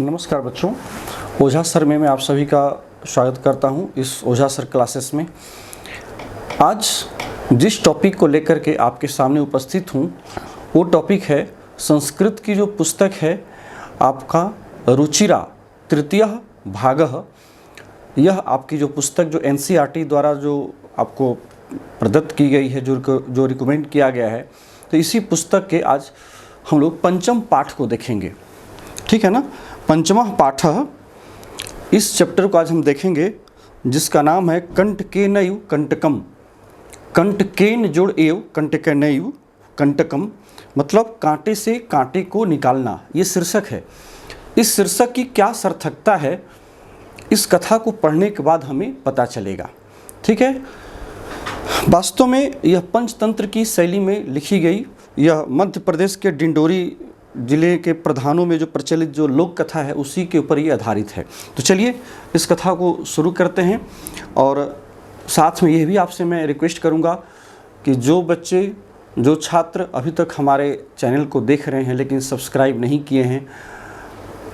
नमस्कार बच्चों, ओझा सर में मैं आप सभी का स्वागत करता हूं इस ओझा सर क्लासेस में। आज जिस टॉपिक को लेकर के आपके सामने उपस्थित हूं वो टॉपिक है संस्कृत की जो पुस्तक है आपका रुचिरा तृतीय भागः। यह आपकी जो पुस्तक जो एनसीईआरटी द्वारा जो आपको प्रदत्त की गई है, जो रिकमेंड किया गया है, तो इसी पुस्तक के आज हम लोग पंचम पाठ को देखेंगे। ठीक है ना। पंचमः पाठ, इस चैप्टर को आज हम देखेंगे जिसका नाम है कंटकेनैव कंटकम। कंटकेन जोड़ एव कंटकेनैव कंटकम, मतलब कांटे से कांटे को निकालना, ये शीर्षक है। इस शीर्षक की क्या सार्थकता है इस कथा को पढ़ने के बाद हमें पता चलेगा। ठीक है। वास्तव में यह पंचतंत्र की शैली में लिखी गई, यह मध्य प्रदेश के डिंडोरी जिले के प्रधानों में जो प्रचलित जो लोक कथा है उसी के ऊपर ये आधारित है। तो चलिए इस कथा को शुरू करते हैं। और साथ में यह भी आपसे मैं रिक्वेस्ट करूंगा कि जो बच्चे, जो छात्र अभी तक हमारे चैनल को देख रहे हैं लेकिन सब्सक्राइब नहीं किए हैं,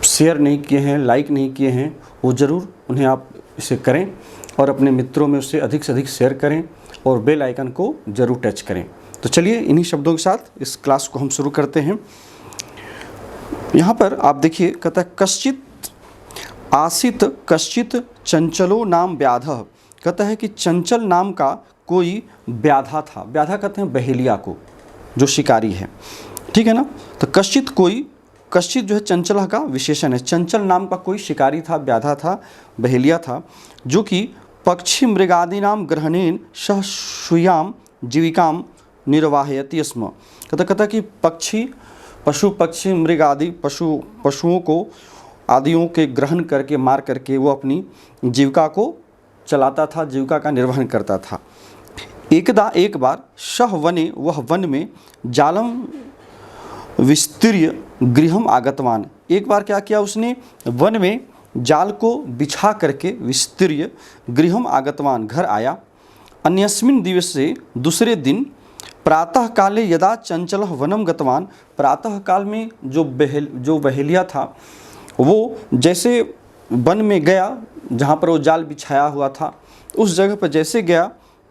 शेयर नहीं किए हैं, लाइक नहीं किए हैं, वो ज़रूर उन्हें आप इसे करें और अपने मित्रों में उससे अधिक से अधिक शेयर करें और बेल आइकन को ज़रूर टच करें। तो चलिए इन्हीं शब्दों के साथ इस क्लास को हम शुरू करते हैं। यहाँ पर आप देखिए, कहता है कश्चित आसित कश्चित चंचलो नाम व्याधः। कहता है कि चंचल नाम का कोई व्याधा था। व्याधा कहते हैं बहेलिया को, जो शिकारी है। ठीक है ना। तो कश्चित, कोई, कश्चित जो है चंचल का विशेषण है। चंचल नाम का कोई शिकारी था, व्याधा था, बहेलिया था, जो कि पक्षी मृगादीनाम ग्रहणेन सह श्रूयाम जीविकाम निर्वाहयति स्म। कहता कि पक्षी, पशु पक्षी मृग आदि पशुओं को आदियों के ग्रहण करके, मार करके वो अपनी जीविका को चलाता था, जीविका का निर्वहन करता था। एकदा एक बार सह वने, वह वन में जालम विस्तीर्य गृहम आगतवान। एक बार क्या किया उसने, वन में जाल को बिछा करके विस्तीर्य गृहम आगतवान, घर आया। अन्यस्मिन् दिवसे, दूसरे दिन, प्रातः काले यदा चंचल वनम गतवान। प्रातः काल में जो बहेलिया था वो जैसे वन में गया जहाँ पर वो जाल बिछाया हुआ था, उस जगह पर जैसे गया,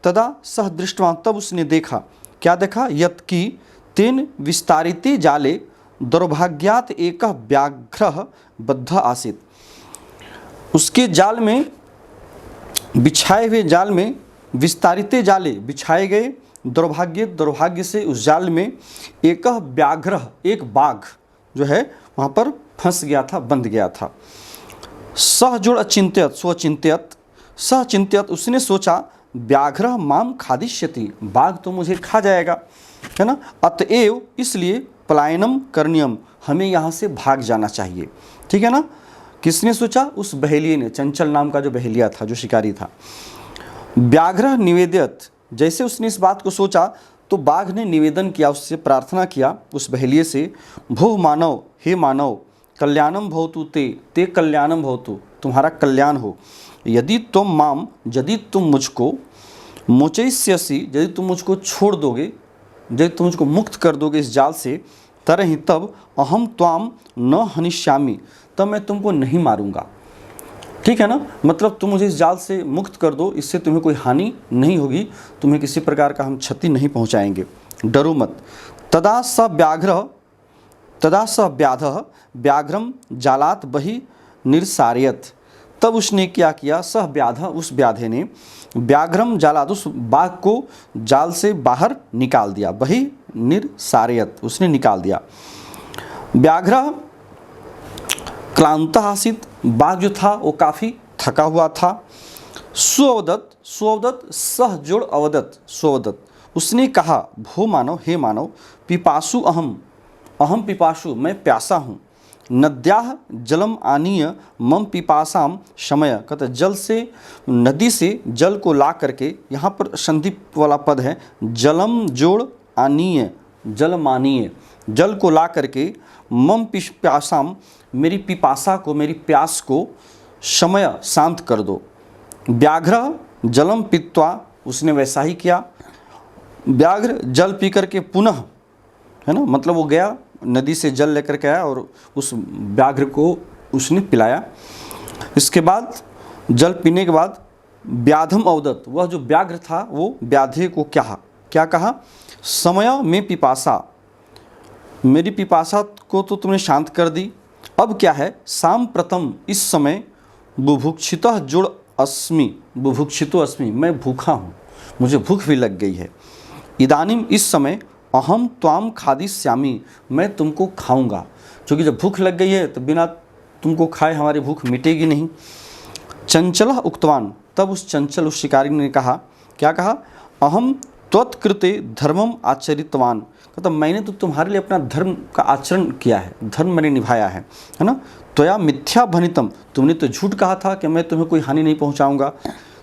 तदा सह दृष्टवान, तब उसने देखा, क्या देखा, यत् की तेन विस्तारिते जाले दुर्भाग्यात एकः व्याघ्रः बद्ध आसीत्। उसके जाल में, बिछाए हुए जाल में, विस्तारिते जाले बिछाए गए, दुर्भाग्य से उस जाल में एक व्याघ्र, एक बाघ जो है वहाँ पर फंस गया था, बंध गया था। सह जुड़ अचिंत्यत स्वचिंत्यत, सह चिंत्यत, उसने सोचा, व्याघ्र माम खादिष्यति, बाघ तो मुझे खा जाएगा, है ना। अतएव, इसलिए, पलायनम करणीयम, हमें यहाँ से भाग जाना चाहिए। ठीक है ना। किसने सोचा, उस बहेलिये ने, चंचल नाम का जो बहेलिया था, जो शिकारी था। व्याघ्र निवेद्यत, जैसे उसने इस बात को सोचा तो बाघ ने निवेदन किया, उससे प्रार्थना किया, उस बहेलिये से, भो मानव, हे मानव, कल्याणम भवतु ते कल्याणम भवतु, तुम्हारा कल्याण हो। यदि तुम माम, यदि तुम मुझको, मोचयिष्यसि, यदि तुम मुझको छोड़ दोगे, यदि तुम मुझको मुक्त कर दोगे इस जाल से, तरहि तब अहम त्वाम न हनिष्यामि, तब मैं तुमको नहीं मारूंगा। ठीक है ना। मतलब तुम मुझे इस जाल से मुक्त कर दो, इससे तुम्हें कोई हानि नहीं होगी, तुम्हें किसी प्रकार का हम क्षति नहीं पहुंचाएंगे, डरो मत। तदा स व्याधः व्याघ्रम जालात बहि निर्सारयत। तब उसने क्या किया, सह व्याधः, उस व्याधे ने, व्याघ्रम जालात, उस बाघ को जाल से बाहर निकाल दिया, बहि निर्सारयत, उसने निकाल दिया। व्याघ्र क्लांत आसीत, बाघ जो था वो काफ़ी थका हुआ था। सुअवदत, सह जोड़ अवदत, सुअवदत, उसने कहा, भो मानव, हे मानव, पिपासु अहम पिपासु, मैं प्यासा हूँ। नद्याः जलम आनीय मम पिपासाम शमय। कहते जल से, नदी से जल को ला करके, यहाँ पर संधि वाला पद है, जलम जोड़ आनीय, जल मानीय, जल को ला करके, मम पिपासाम, मेरी पिपासा को, मेरी प्यास को, शमय, शांत कर दो। व्याघ्र जलम पीत्वा, उसने वैसा ही किया। व्याघ्र जल पी करके पुनः, है ना, मतलब वो गया नदी से जल लेकर के आया और उस व्याघ्र को उसने पिलाया। इसके बाद जल पीने के बाद व्याधम अवदत, वह जो व्याघ्र था वो व्याधे को क्या कहा, समय में पिपासा, मेरी पिपासा को तो तुमने शांत कर दी। अब क्या है, सांप्रतम, इस समय बुभुक्षितः जुड़ अस्मि, बुभुक्षितो अस्मि, मैं भूखा हूँ, मुझे भूख भी लग गई है। इदानीम, इस समय, अहम त्वाम खादिष्यामि, मैं तुमको खाऊंगा, क्योंकि जब भूख लग गई है तो बिना तुमको खाए हमारी भूख मिटेगी नहीं। चंचलः उक्तवान, तब उस चंचल, उस शिकारी ने कहा, क्या कहा, अहम त्वत्कृते धर्मम आचरितवान, मतलब मैंने तो तुम्हारे लिए अपना धर्म का आचरण किया है, धर्म मैंने निभाया है ना। त्वया मिथ्या भनितम, तुमने तो झूठ कहा था कि मैं तुम्हें कोई हानि नहीं पहुंचाऊंगा।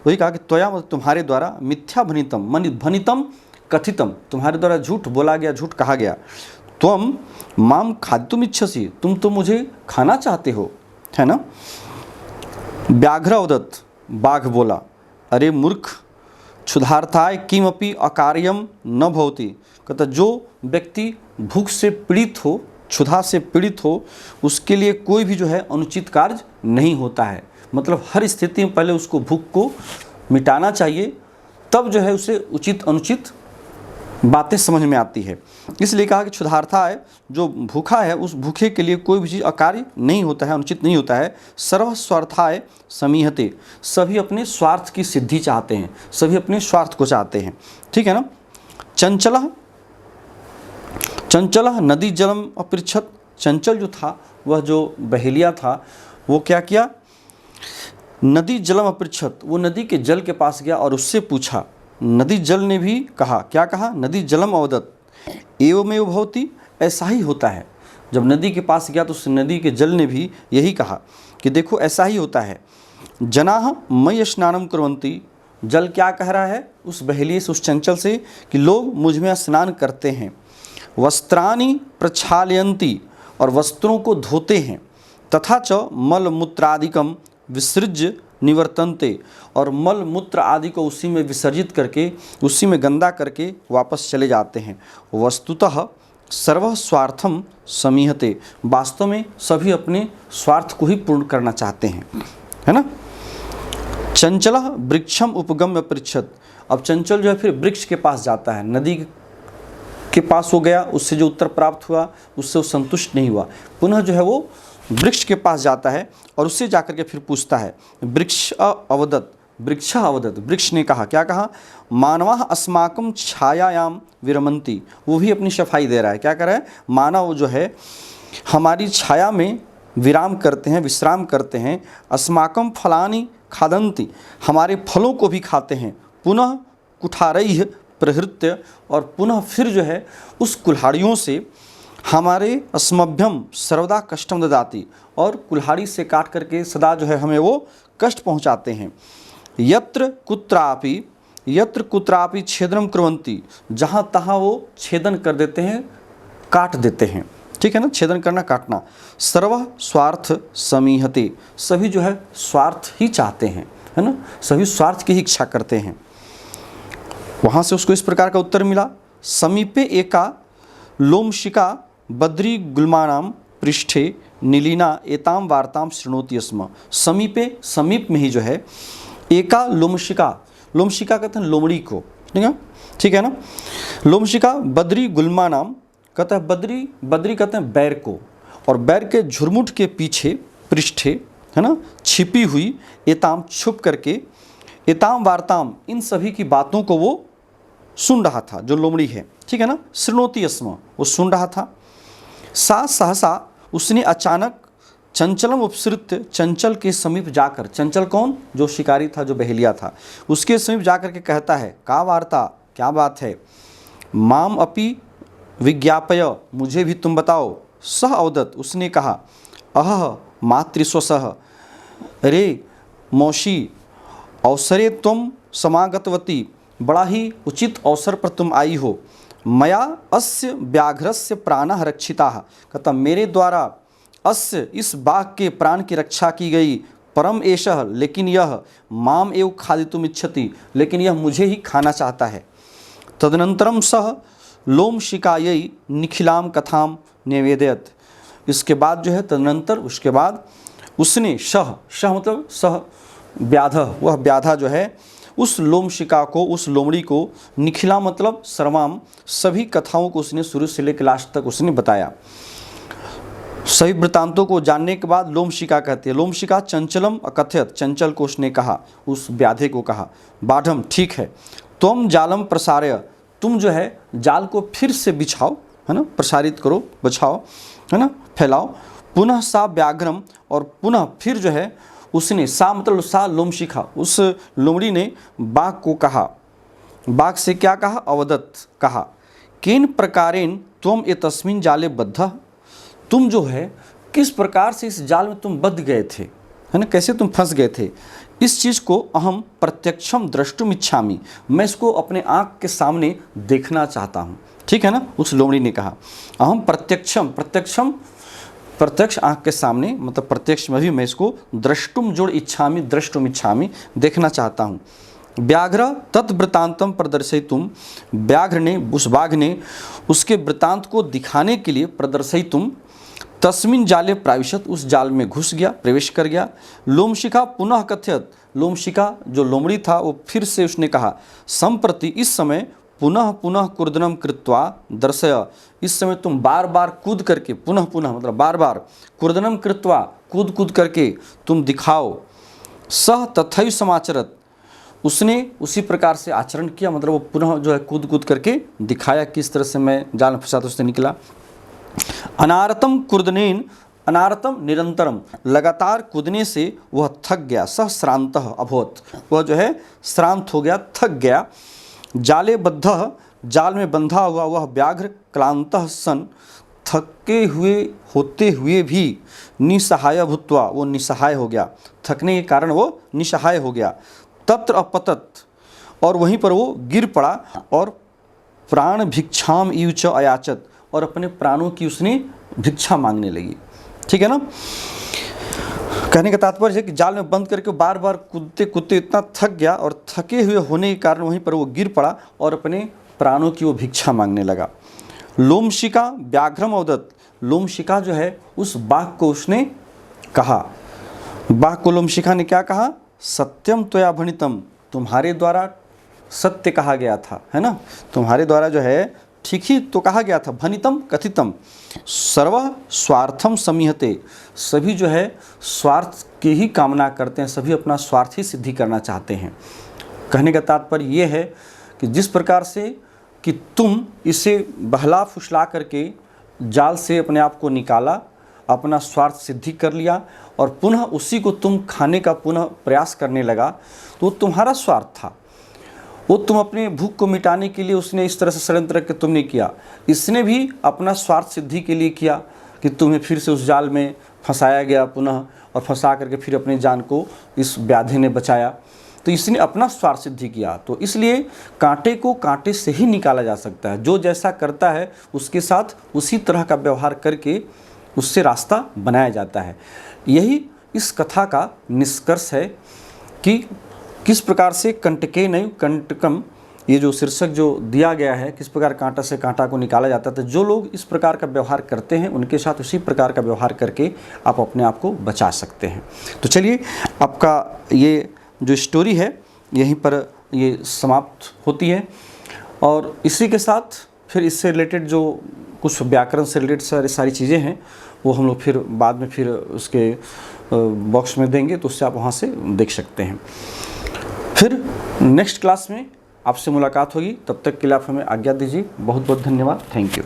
वही कहा कि त्वया, मतलब तुम्हारे द्वारा, मिथ्या भनितम, भनितम कथितम, तुम्हारे द्वारा झूठ बोला गया, झूठ कहा गया। त्वम माम खादितुम इच्छसि, तुम तो मुझे खाना चाहते हो, है ना। व्याघ्र अवदत्, बाघ बोला, अरे मूर्ख, क्षुधार्थाय किमपि अकार्यम न भवति, कहता जो व्यक्ति भूख से पीड़ित हो, क्षुधा से पीड़ित हो, उसके लिए कोई भी जो है अनुचित कार्य नहीं होता है। मतलब हर स्थिति में पहले उसको भूख को मिटाना चाहिए, तब जो है उसे उचित अनुचित बातें समझ में आती है। इसलिए कहा कि क्षुधार्था है, जो भूखा है उस भूखे के लिए कोई भी चीज़ अकार्य नहीं होता है, अनुचित नहीं होता है। सर्व स्वार्थाय समीहते, सभी अपने स्वार्थ की सिद्धि चाहते हैं, सभी अपने स्वार्थ को चाहते हैं, ठीक है ना। चंचलः नदी जलम अपृच्छत, चंचल जो था, वह जो बहेलिया था, वो क्या किया, नदी जलम अपृच्छत, वो नदी के जल के पास गया और उससे पूछा। नदी जल ने भी कहा, क्या कहा, नदी जलम अवदत् एवमेव भवति, ऐसा ही होता है। जब नदी के पास गया तो उस नदी के जल ने भी यही कहा कि देखो ऐसा ही होता है। जनाः मयि स्नानं कुर्वन्ति, जल क्या कह रहा है उस बहेलिए से, उस चंचल से, कि लोग मुझ में स्नान करते हैं। वस्त्राणि प्रक्षालयन्ति, और वस्त्रों को धोते हैं। तथा च मल मूत्रादिकम विसृज्य निवर्तन्ते, और मल मूत्र आदि को उसी में विसर्जित करके, उसी में गंदा करके वापस चले जाते हैं। वस्तुतः सर्व स्वार्थम समीहते, वास्तव में सभी अपने स्वार्थ को ही पूर्ण करना चाहते हैं, है ना। चंचलः वृक्षम उपगम्य पृच्छत, अब चंचल जो है फिर वृक्ष के पास जाता है, नदी के पास हो गया, उससे जो उत्तर प्राप्त हुआ उससे वो संतुष्ट नहीं हुआ, पुनः जो है वो वृक्ष के पास जाता है और उससे जाकर के फिर पूछता है। वृक्ष अवदत्, वृक्ष ने कहा, क्या कहा, मानवाः अस्माकं छायायाम विरमन्ति, वो भी अपनी सफाई दे रहा है। क्या कर रहा है, मानव जो है हमारी छाया में विराम करते हैं, विश्राम करते हैं। अस्माकं फलानि खादन्ति, हमारे फलों को भी खाते हैं। पुनः कुठारैः प्रहृत्य, और पुनः फिर जो है उस कुल्हाड़ियों से हमारे अस्मभ्यम सर्वदा कष्टम ददाति, और कुल्हाड़ी से काट करके सदा जो है हमें वो कष्ट पहुंचाते हैं। यत्र कुत्रापि छेदनम कुर्वन्ति, जहाँ तहाँ वो छेदन कर देते हैं, काट देते हैं, ठीक है ना, छेदन करना, काटना। सर्व स्वार्थ समीहते, सभी जो है स्वार्थ ही चाहते हैं, है ना, सभी स्वार्थ की ही इच्छा करते हैं। वहाँ से उसको इस प्रकार का उत्तर मिला। समीपे एका लोमशिका बद्री गुल्मानाम पृष्ठे नीलिना एताम वार्ताम शृणोति स्म, समीपे, समीप में ही जो है एका लोमशिका, लोमशिका कहते हैं लोमड़ी को, ठीक है ना। लोमशिका बद्री गुल्मा नाम, कहता है बद्री कहते हैं बैर को, और बैर के झुरमुट के पीछे पृष्ठे, है ना, छिपी हुई, एताम छुप करके, एताम वार्ताम, इन सभी की बातों को वो सुन रहा था, जो लोमड़ी है, ठीक है ना। शृणोति स्म, वो सुन रहा था। सा सहसा, उसने अचानक चंचलम उपसृत्य, चंचल के समीप जाकर, चंचल कौन, जो शिकारी था, जो बहेलिया था, उसके समीप जाकर के कहता है, का वार्ता, क्या बात है। माम अपि विज्ञापय, मुझे भी तुम बताओ। सह अवदत्, उसने कहा, अह मातृस्वसः, अरे मौसी, अवसरे तुम समागतवती, बड़ा ही उचित अवसर पर तुम आई हो। मया अस्य व्याघ्रस्य प्राणः रक्षिताः, कहता मेरे द्वारा अस्य, इस बाघ के प्राण की रक्षा की गई। परम एषः, लेकिन यह माम एव खादितुम इच्छति, लेकिन यह मुझे ही खाना चाहता है। तदनंतरम सह लोमशिकायै निखिलाम कथाम निवेदयत, इसके बाद जो है तदनंतर उसके बाद उसने शह मतलब सह व्याधः, वह व्याधा जो है उस लोमशिका को, उस लोमड़ी को, निखिला मतलब सर्वाम, सभी कथाओं को उसने शुरू से लेकर लास्ट तक उसने बताया। सभी वृत्तांतों को जानने के बाद लोमशिका कहते हैं। लोमशिका चंचलम अकथयत, चंचल को उसने कहा, उस व्याधे को कहा। बाढ़म ठीक है। तुम जालम प्रसारय, तुम जो है जाल को फिर से बिछाओ, है ना, प्रसारित करो, बछाओ, है ना, फैलाओ। पुनः सा व्याघ्रम, और पुनः फिर जो है उसने, सा मतलब सा लोमशिखा, उस लोमड़ी ने बाघ को कहा। बाघ से क्या कहा? अवदत कहा। किन प्रकारेण त्वम एतस्मिन् जाले बद्ध, तुम जो है किस प्रकार से इस जाल में तुम बंध गए थे, है ना, कैसे तुम फंस गए थे। इस चीज़ को अहम प्रत्यक्षम द्रष्टुम इच्छामि, मैं इसको अपने आँख के सामने देखना चाहता हूँ। ठीक है ना, उस लोमड़ी ने कहा। अहम प्रत्यक्षम प्रत्यक्ष आँख के सामने, मतलब प्रत्यक्ष में भी मैं इसको द्रष्टुम जोड़ इच्छामि, द्रष्टुम इच्छामि, देखना चाहता हूँ। व्याघ्र तत्वृतांतम प्रदर्शयितुम, व्याघ्र ने, उस बाघ ने उसके वृतांत को दिखाने के लिए प्रदर्शयितुम तस्मिन जाले प्राविशत, उस जाल में घुस गया, प्रवेश कर गया। लोमशिखा पुनः कथयत, लोमशिका जो लोमड़ी था वो फिर से उसने कहा, संप्रति इस समय, पुनः पुनः कुर्दनम कृत्वा दर्शय, इस समय तुम बार बार कूद करके, पुनः पुनः मतलब बार बार, कुर्दनम कृत्वा कूद करके तुम दिखाओ। सह तथैव समाचरत, उसने उसी प्रकार से आचरण किया, मतलब वो पुनः जो है कूद करके दिखाया किस तरह से मैं जाल में फंसा तो उससे निकला। अनारतम कुर्दनेन, अनारतम निरंतरम, लगातार कूदने से वह थक गया। सह श्रांतः अभवत, वह जो है श्रांत हो गया, थक गया। जाले बद्धः, जाल में बंधा हुआ वह व्याघ्र क्लांतः सन, थके हुए होते हुए भी निसहाय भूत्वा, वो निसहाय हो गया, थकने के कारण वो निसहाय हो गया। तत्र अपतत, और वहीं पर वो गिर पड़ा, और प्राण भिक्षाम इव च अयाचत, और अपने प्राणों की उसने भिक्षा मांगने लगी। ठीक है ना, कहने का तात्पर्य है कि जाल में बंद करके बार बार कूदते कूदते इतना थक गया, और थके हुए होने के कारण वहीं पर वो गिर पड़ा और अपने प्राणों की वो भिक्षा मांगने लगा। लोमशिका व्याघ्रम अवदत, लोमशिका जो है उस बाघ को उसने कहा, बाघ को लोमशिका ने क्या कहा? सत्यम त्वया भणितम, तुम्हारे द्वारा सत्य कहा गया था, है ना, तुम्हारे द्वारा जो है ठीक ही तो कहा गया था। भनितम कथितम, सर्व स्वार्थम समीहते, सभी जो है स्वार्थ की ही कामना करते हैं, सभी अपना स्वार्थ ही सिद्धि करना चाहते हैं। कहने का तात्पर्य ये है कि जिस प्रकार से कि तुम इसे बहला फुसला करके जाल से अपने आप को निकाला, अपना स्वार्थ सिद्धि कर लिया, और पुनः उसी को तुम खाने का पुनः प्रयास करने लगा, तो तुम्हारा स्वार्थ था, वो तुम अपने भूख को मिटाने के लिए उसने इस तरह से षड्यंत्र करके तुमने किया। इसने भी अपना स्वार्थ सिद्धि के लिए किया कि तुम्हें फिर से उस जाल में फंसाया गया पुनः, और फंसा करके फिर अपनी जान को इस व्याधि ने बचाया, तो इसने अपना स्वार्थ सिद्धि किया। तो इसलिए कांटे को कांटे से ही निकाला जा सकता है, जो जैसा करता है उसके साथ उसी तरह का व्यवहार करके उससे रास्ता बनाया जाता है। यही इस कथा का निष्कर्ष है कि किस प्रकार से कंटके नहीं कंटकम, ये जो शीर्षक जो दिया गया है, किस प्रकार कांटा से कांटा को निकाला जाता है। तो जो लोग इस प्रकार का व्यवहार करते हैं उनके साथ उसी प्रकार का व्यवहार करके आप अपने आप को बचा सकते हैं। तो चलिए, आपका ये जो स्टोरी है यहीं पर ये समाप्त होती है, और इसी के साथ फिर इससे रिलेटेड जो कुछ व्याकरण से रिलेटेड सारी चीज़ें हैं वो हम लोग फिर बाद में फिर उसके बॉक्स में देंगे, तो उससे आप वहाँ से देख सकते हैं। फिर नेक्स्ट क्लास में आपसे मुलाकात होगी, तब तक के लिए आप हमें आज्ञा दीजिए। बहुत बहुत धन्यवाद, थैंक यू।